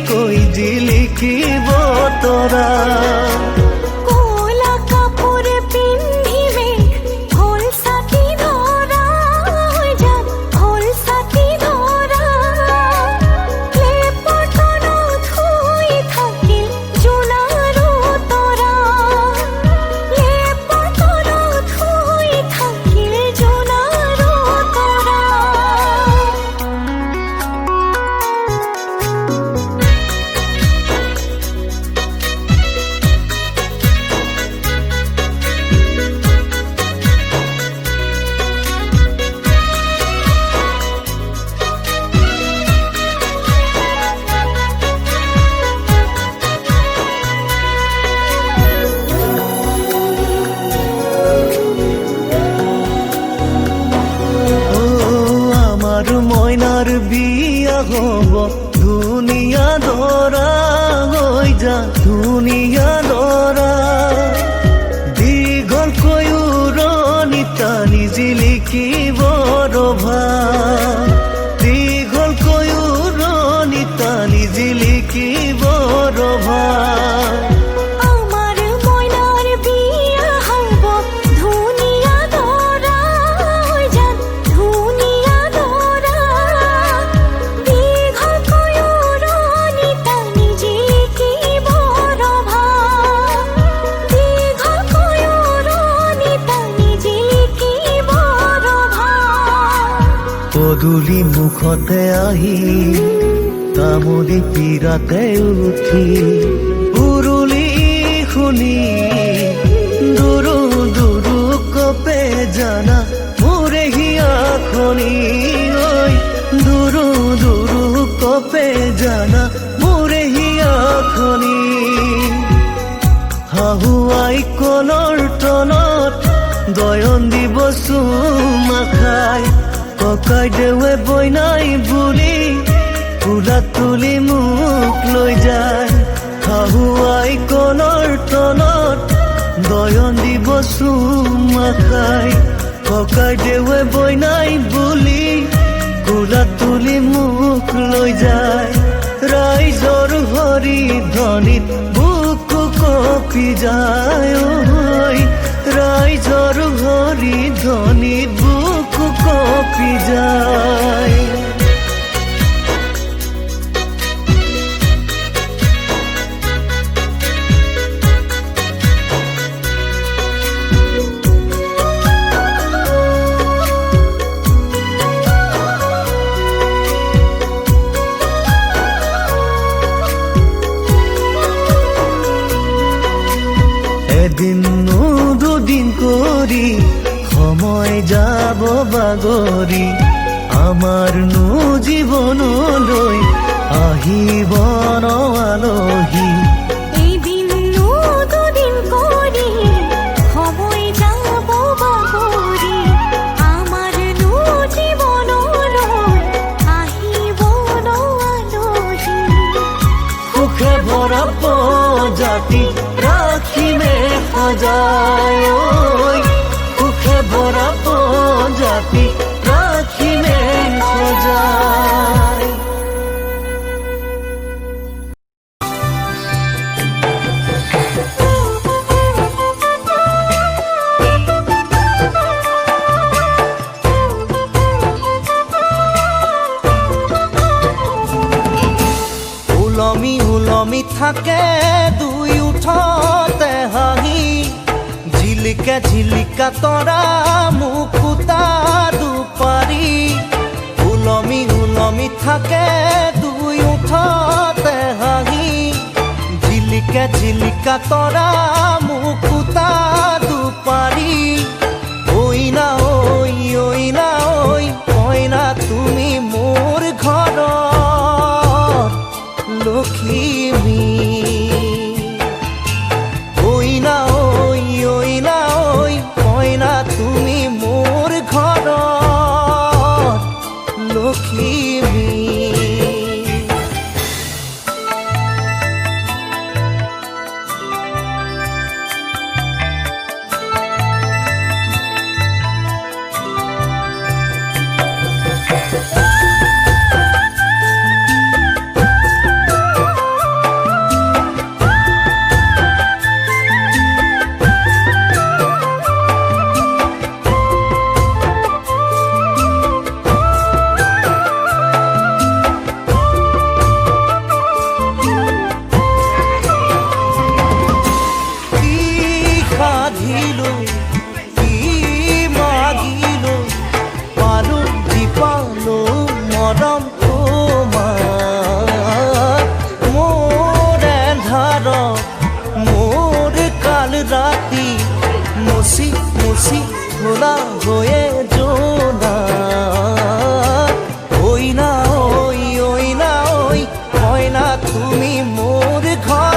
কৈ জিলিকিব তৰা মইনাৰ বিয়া হ'ব ধুনীয়া দৰা হৈ যা ধুনীয়া দৰা দীঘলকৈ উৰণি টানি জিলিকিব ৰভা দীঘলকৈ উৰণি টানি জিলিকিব ৰভা পদূলি মুখতে আহি তামুলী পীৰাতে উঠি উৰুলি শুনি দুৰু দুৰু কপে জানা মোৰে হিয়াখনি ঐ দুৰু দুৰু কপে জানা মোৰে হিয়াখনি হাহুৱাই কলৰ তলত দয়ন দিব চুমা খাই ককাই দেৱে বইনাই বুলি ফুলা তুলি মোক লৈ যায় হাহুৱাই কলৰ তলত দয়ন দিব চুমা খাই ককাই দেৱে বইনাই বুলি ফুলা তুলি মোক লৈ যায় ৰাইজৰ হৰি ধ্বনিত বুকু কঁপি যায় ৰাইজৰ হৰি ধ্বনিত বুকু কঁপি যায় এদিন দুদিন কৰি সময় যাব বাগৰি আমাৰ জীৱনলৈ আহিব ন আলহী এদিন দুদিন কৰি সময় যাব বাগৰি আমাৰ জীৱনলৈ আহিব ন আলহী সুখে ভৰা প্ৰজাতি ৰাখিমে সজায় সুখে ভৰা প্ৰজাতি ৰাখিমে সজায় উলমি উলমি থাকে দুই উঠতে হাঁহি ঝিলিকা ঝিলিকা তৰা মুকুতা দুপাৰি উলমি উলমি থাকে দুই উঠতে হাঁহি ঝিলিকা ঝিলিকা তৰা মুকুতা দুপাৰি ঐনা ঐ ঐনা ঐ কইনা তুমি মোৰ ঘৰৰ লখিমী ঐনা ঐ ঐনা ঐ কইনা তুমি মোৰ ঘৰৰ লখিমী তুমি মোৰ ঘৰ